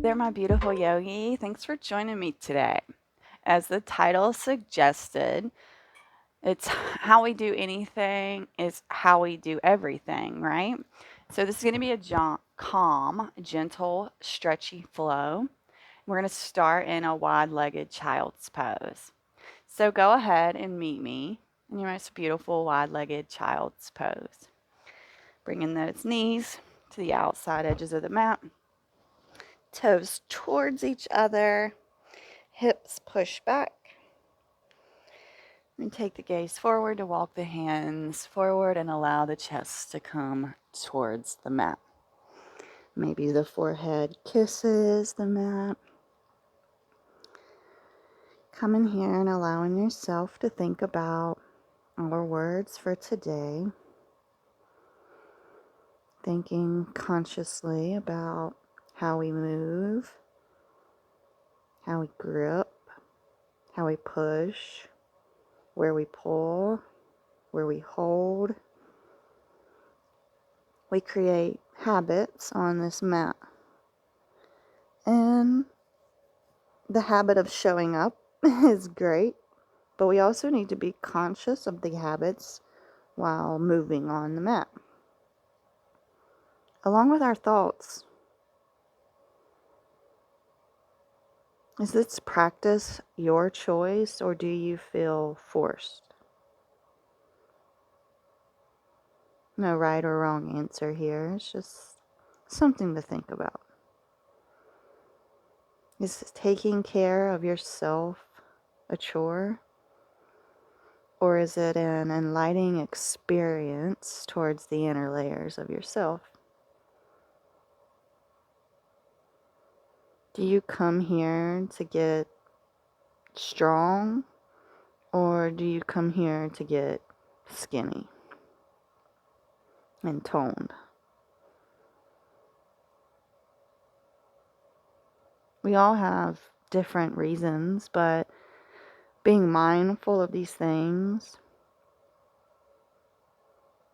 There, my beautiful yogi. Thanks for joining me today. As the title suggested, it's how we do anything is how we do everything, right? So this is going to be a calm, gentle, stretchy flow. We're going to start in a wide-legged child's pose. So go ahead and meet me in your most beautiful wide-legged child's pose. Bringing those knees to the outside edges of the mat, toes towards each other, hips push back. And take the gaze forward to walk the hands forward and allow the chest to come towards the mat. Maybe the forehead kisses the mat. Coming here and allowing yourself to think about our words for today. Thinking consciously about how we move, how we grip, how we push, where we pull, where we hold. We create habits on this mat. And the habit of showing up is great, but we also need to be conscious of the habits while moving on the mat, along with our thoughts. Is this practice your choice, or do you feel forced? No right or wrong answer here. It's just something to think about. Is taking care of yourself a chore? Or is it an enlightening experience towards the inner layers of yourself? Do you come here to get strong, or do you come here to get skinny and toned? We all have different reasons, but being mindful of these things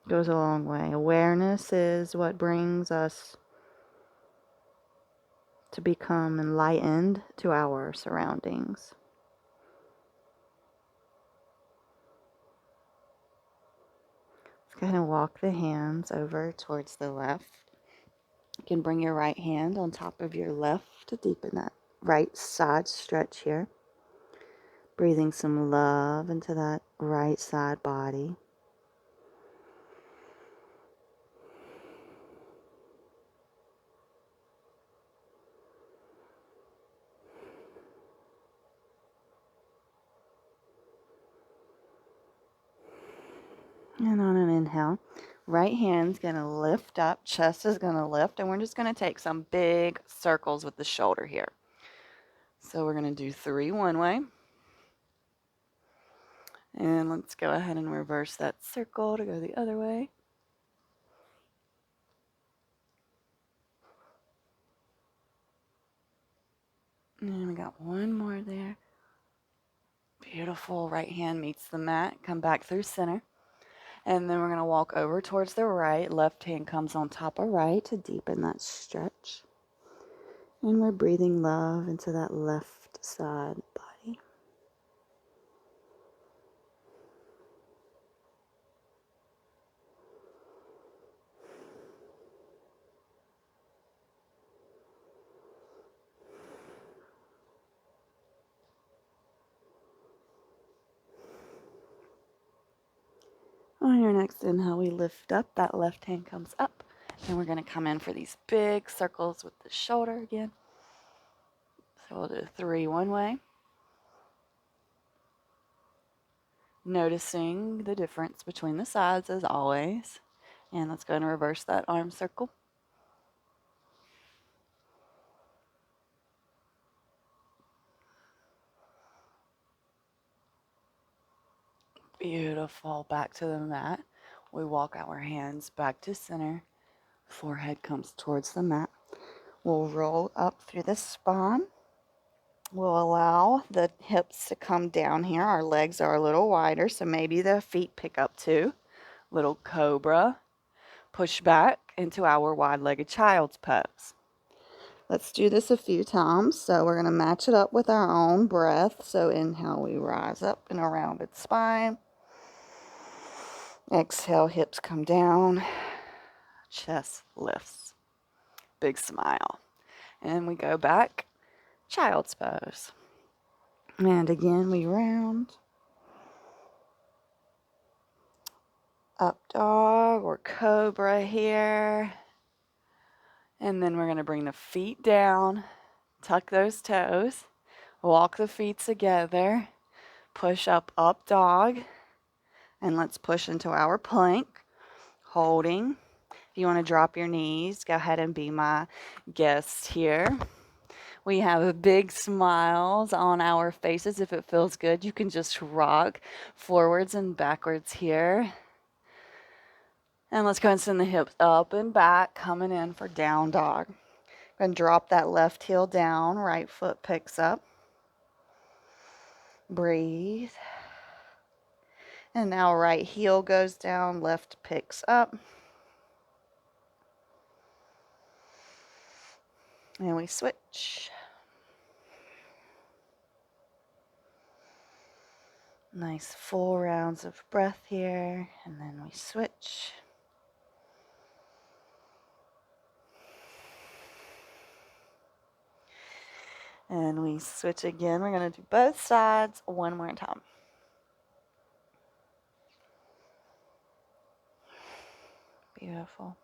goes a long way. Awareness is what brings us to become enlightened to our surroundings. Let's go ahead and walk the hands over towards the left. You can bring your right hand on top of your left to deepen that right side stretch here. Breathing some love into that right side body. And on an inhale, right hand's going to lift up, chest is going to lift, and we're just going to take some big circles with the shoulder here. So we're going to do 3 one way. And let's go ahead and reverse that circle to go the other way. And we got one more there. Beautiful. Right hand meets the mat. Come back through center. And then we're going to walk over towards the right. Left hand comes on top of right to deepen that stretch. And we're breathing love into that left side body. On your next inhale, we lift up. That left hand comes up. And we're going to come in for these big circles with the shoulder again. So we'll do 3 one way. Noticing the difference between the sides as always. And let's go and reverse that arm circle. Beautiful. Back to the mat. We walk our hands back to center. Forehead comes towards the mat. We'll roll up through the spine. We'll allow the hips to come down here. Our legs are a little wider, so maybe the feet pick up too. Little cobra. Push back into our wide-legged child's pose. Let's do this a few times. So we're going to match it up with our own breath. So inhale, we rise up in a rounded spine. Exhale, hips come down. Chest lifts. Big smile. And we go back, child's pose. And again, we round. Up dog or cobra here. And then we're going to bring the feet down, tuck those toes, walk the feet together, push up, up dog, and let's push into our plank, holding. If you want to drop your knees, go ahead and be my guest here. We have big smiles on our faces. If it feels good, you can just rock forwards and backwards here. And let's go and send the hips up and back, coming in for down dog. Going to drop that left heel down, right foot picks up. Breathe. And now right heel goes down, left picks up. And we switch. Nice full rounds of breath here, and then we switch. And we switch again. We're going to do both sides one more time. Beautiful.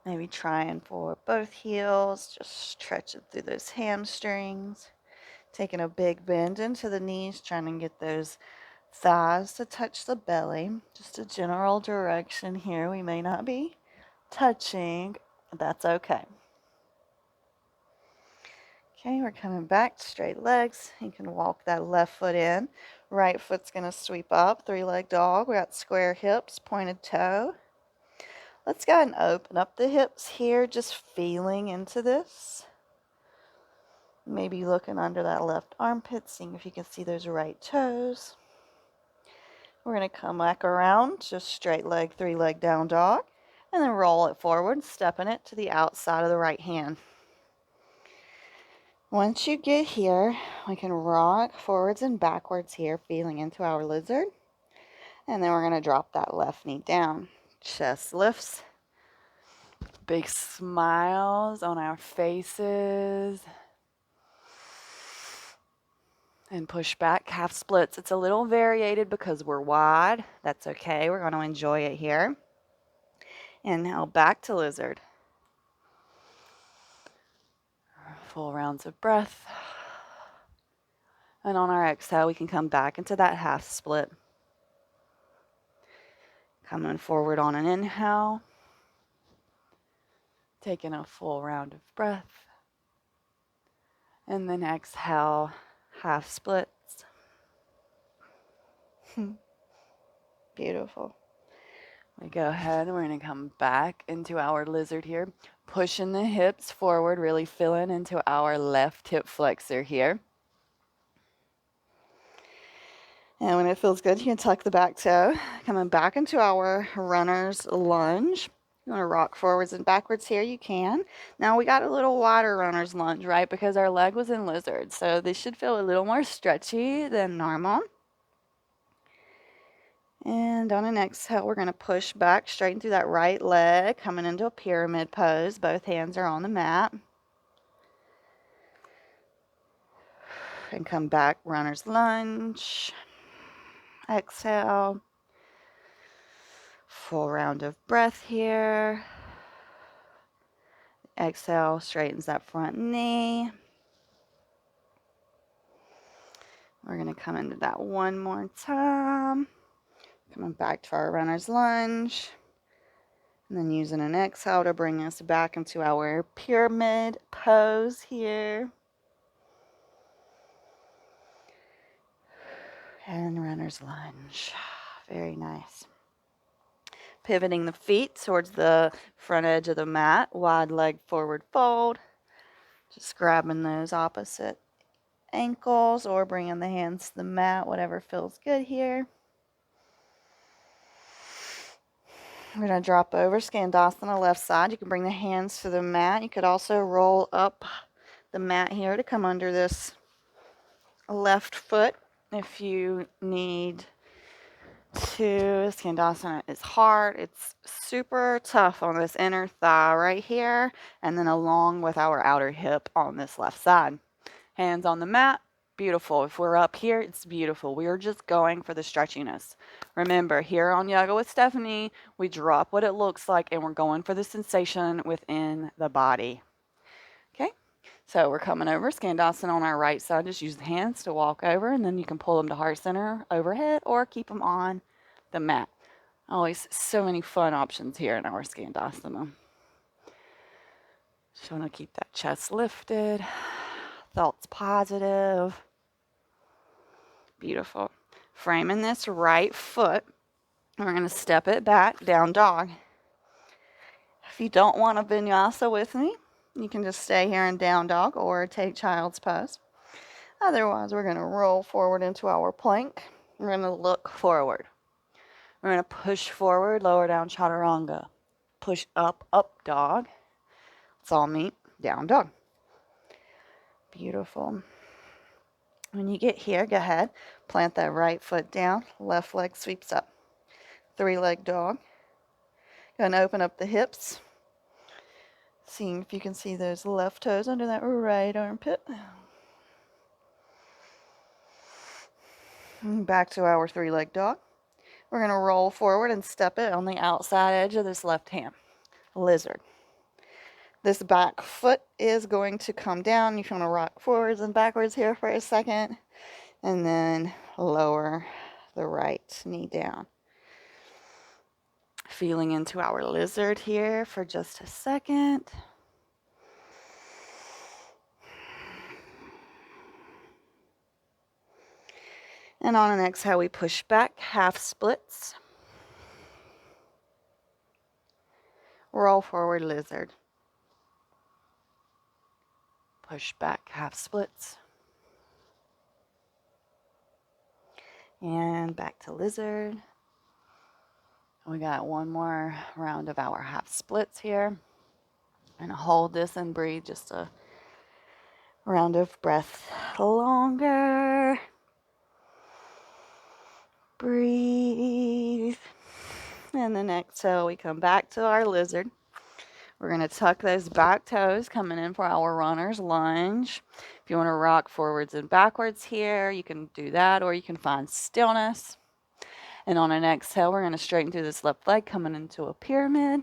Maybe trying for both heels, just stretch it through those hamstrings. Taking a big bend into the knees, trying to get those thighs to touch the belly. Just a general direction here. We may not be touching. That's okay. Okay, we're coming back, straight legs. You can walk that left foot in. Right foot's going to sweep up, three-leg dog. We got square hips, pointed toe. Let's go ahead and open up the hips here, just feeling into this. Maybe looking under that left armpit, seeing if you can see those right toes. We're going to come back around, just straight leg, three-leg down dog, and then roll it forward, stepping it to the outside of the right hand. Once you get here, we can rock forwards and backwards here, feeling into our lizard. And then we're going to drop that left knee down. Chest lifts. Big smiles on our faces. And push back, half splits. It's a little variated because we're wide. That's okay. We're going to enjoy it here. And now back to lizard. Full rounds of breath. And on our exhale, we can come back into that half split. Coming forward on an inhale. Taking a full round of breath. And then exhale, half splits. Beautiful. We go ahead and we're going to come back into our lizard here. Pushing the hips forward, really filling into our left hip flexor here. And when it feels good, you can tuck the back toe. Coming back into our runner's lunge. You want to rock forwards and backwards here, you can. Now we got a little wider runner's lunge, right? Because our leg was in lizard. So this should feel a little more stretchy than normal. And on an exhale, we're going to push back, straighten through that right leg, coming into a pyramid pose. Both hands are on the mat. And come back, runner's lunge. Exhale. Full round of breath here. Exhale, straightens that front knee. We're going to come into that one more time. Coming back to our runner's lunge. And then using an exhale to bring us back into our pyramid pose here. And runner's lunge. Very nice. Pivoting the feet towards the front edge of the mat. Wide leg forward fold. Just grabbing those opposite ankles or bringing the hands to the mat, whatever feels good here. We're going to drop over, Skandasana, left side. You can bring the hands to the mat. You could also roll up the mat here to come under this left foot if you need to. Skandasana is hard. It's super tough on this inner thigh right here, and then along with our outer hip on this left side. Hands on the mat. Beautiful. If we're up here, it's beautiful. We are just going for the stretchiness. Remember, here on Yoga with Stephanie, we drop what it looks like and we're going for the sensation within the body. Okay? So we're coming over, Skandasana on our right side. Just use the hands to walk over, and then you can pull them to heart center overhead or keep them on the mat. Always so many fun options here in our Skandasana. Just want to keep that chest lifted, thoughts positive. Beautiful. Framing this right foot, we're going to step it back, down dog. If you don't want a vinyasa with me, you can just stay here in down dog or take child's pose. Otherwise, we're going to roll forward into our plank. We're going to look forward. We're going to push forward, lower down chaturanga. Push up, up dog. Let's all meet, down dog. Beautiful. When you get here, go ahead, plant that right foot down, left leg sweeps up. 3-leg dog. Going to open up the hips. Seeing if you can see those left toes under that right armpit. Back to our 3-leg dog. We're going to roll forward and step it on the outside edge of this left hand. Lizard. This back foot is going to come down. You want to rock forwards and backwards here for a second. And then lower the right knee down. Feeling into our lizard here for just a second. And on an exhale, we push back, half splits. Roll forward, lizard. Push back, half splits. And back to lizard. We got one more round of our half splits here. And hold this and breathe just a round of breath longer. Breathe. And then exhale, we come back to our lizard. We're going to tuck those back toes, coming in for our runner's lunge. If you want to rock forwards and backwards here, you can do that, or you can find stillness. And on an exhale, we're going to straighten through this left leg, coming into a pyramid.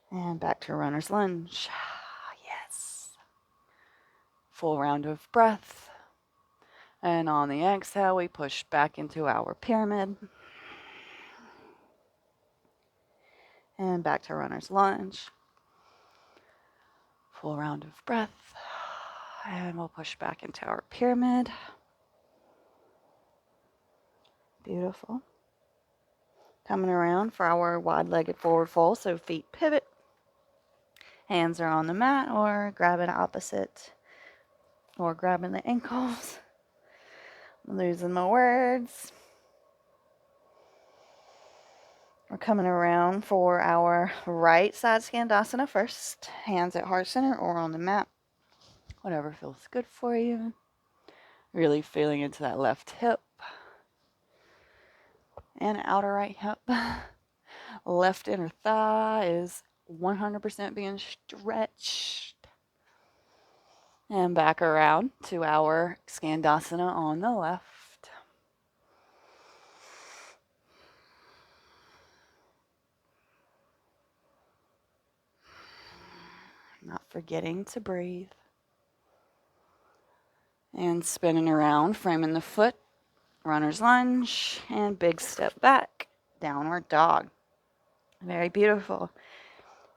And back to runner's lunge. Yes. Full round of breath. And on the exhale, we push back into our pyramid. And back to runner's lunge. Full round of breath. And we'll push back into our pyramid. Beautiful. Coming around for our wide-legged forward fold, so feet pivot. Hands are on the mat or grabbing opposite or grabbing the ankles. I'm losing my words. We're coming around for our right side Skandasana first. Hands at heart center or on the mat. Whatever feels good for you. Really feeling into that left hip. And outer right hip. Left inner thigh is 100% being stretched. And back around to our Skandasana on the left. Not forgetting to breathe. And spinning around, framing the foot, runner's lunge, and big step back, downward dog. Very beautiful.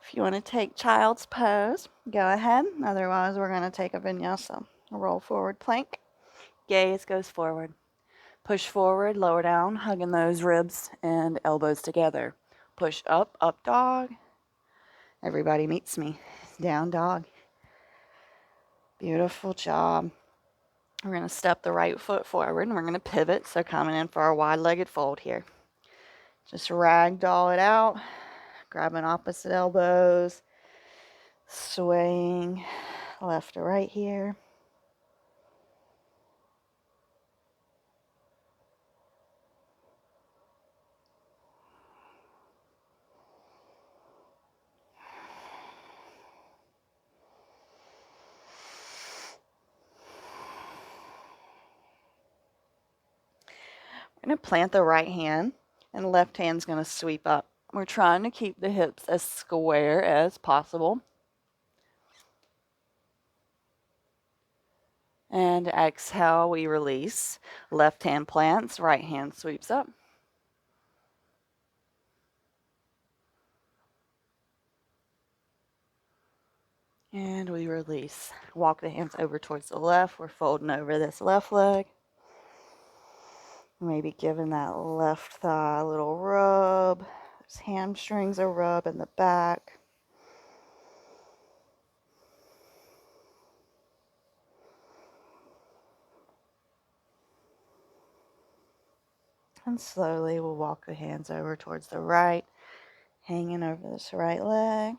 If you want to take child's pose, go ahead. Otherwise, we're going to take a vinyasa. Roll forward plank. Gaze goes forward. Push forward, lower down, hugging those ribs and elbows together. Push up, up dog. Everybody meets me. Down dog. Beautiful job. We're going to step the right foot forward and we're going to pivot. So coming in for our wide-legged fold here. Just ragdoll it out, grabbing opposite elbows, swaying left to right here. We're going to plant the right hand and the left hand's going to sweep up. We're trying to keep the hips as square as possible. And exhale, we release. Left hand plants, right hand sweeps up. And we release. Walk the hands over towards the left. We're folding over this left leg. Maybe giving that left thigh a little rub. Those hamstrings a rub in the back. And slowly we'll walk the hands over towards the right, hanging over this right leg.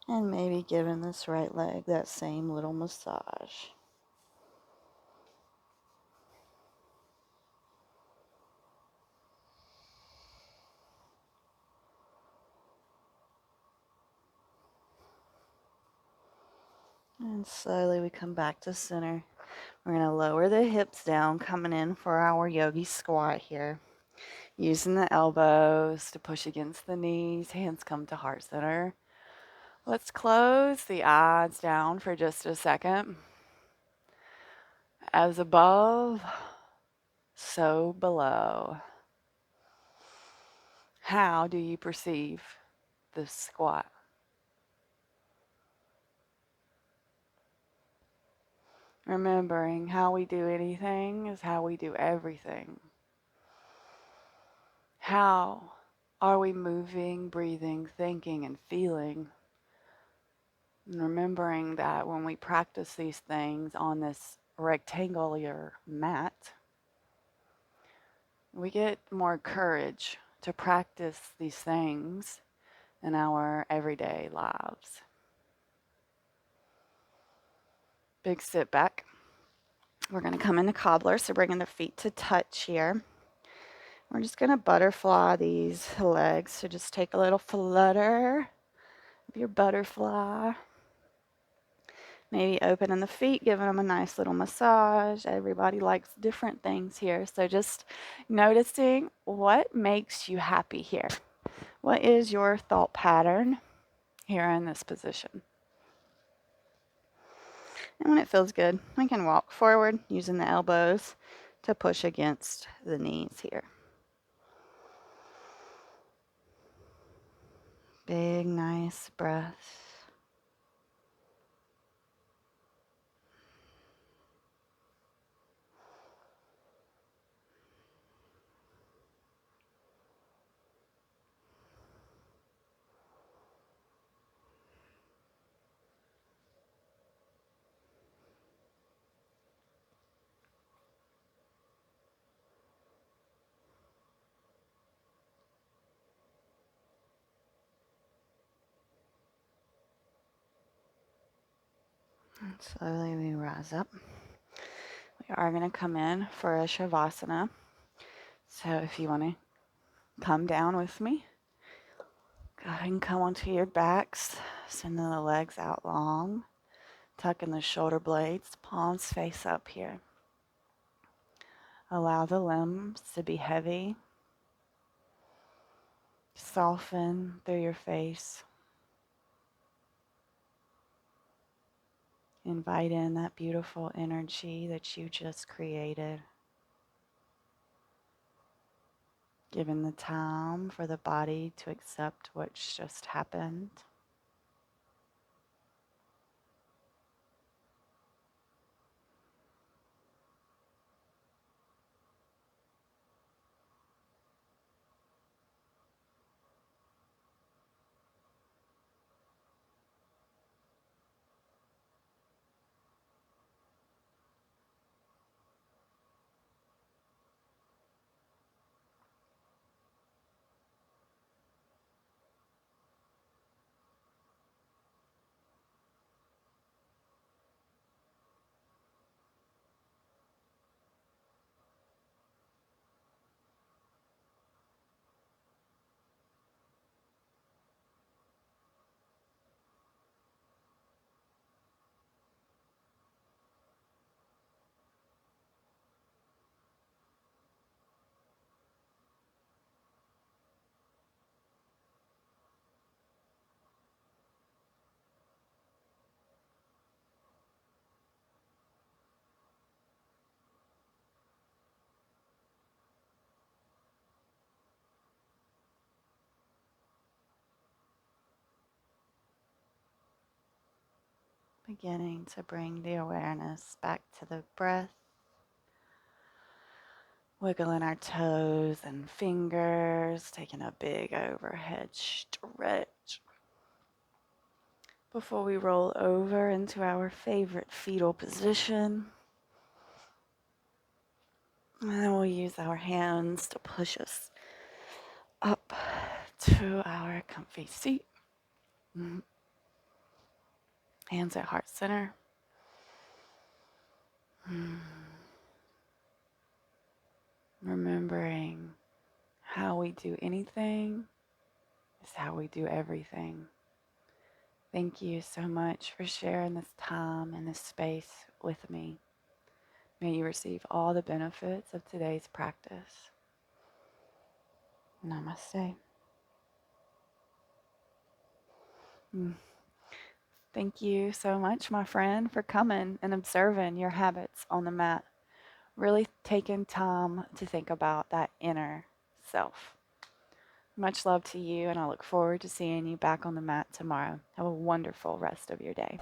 And maybe giving this right leg that same little massage. And slowly we come back to center. We're going to lower the hips down, coming in for our yogi squat here. Using the elbows to push against the knees, hands come to heart center. Let's close the eyes down for just a second. As above, so below. How do you perceive this squat? Remembering how we do anything is how we do everything. How are we moving, breathing, thinking, and feeling? And remembering that when we practice these things on this rectangular mat, we get more courage to practice these things in our everyday lives. Big sit back. We're going to come into cobbler, so bringing the feet to touch here. We're just going to butterfly these legs, so just take a little flutter of your butterfly. Maybe opening the feet, giving them a nice little massage. Everybody likes different things here, so just noticing what makes you happy here. What is your thought pattern here in this position? And when it feels good, we can walk forward using the elbows to push against the knees here. Big, nice breath. And slowly we rise up. We are going to come in for a Savasana. So if you want to come down with me, go ahead and come onto your backs, sending the legs out long, tucking the shoulder blades, palms face up here. Allow the limbs to be heavy. Soften through your face. Invite in that beautiful energy that you just created. Given the time for the body to accept what's just happened. Beginning to bring the awareness back to the breath, wiggling our toes and fingers, taking a big overhead stretch before we roll over into our favorite fetal position. And then we'll use our hands to push us up to our comfy seat. Hands at heart center. Remembering how we do anything is how we do everything. Thank you so much for sharing this time and this space with me. May you receive all the benefits of today's practice. Namaste. Thank you so much, my friend, for coming and observing your habits on the mat. Really taking time to think about that inner self. Much love to you, and I look forward to seeing you back on the mat tomorrow. Have a wonderful rest of your day.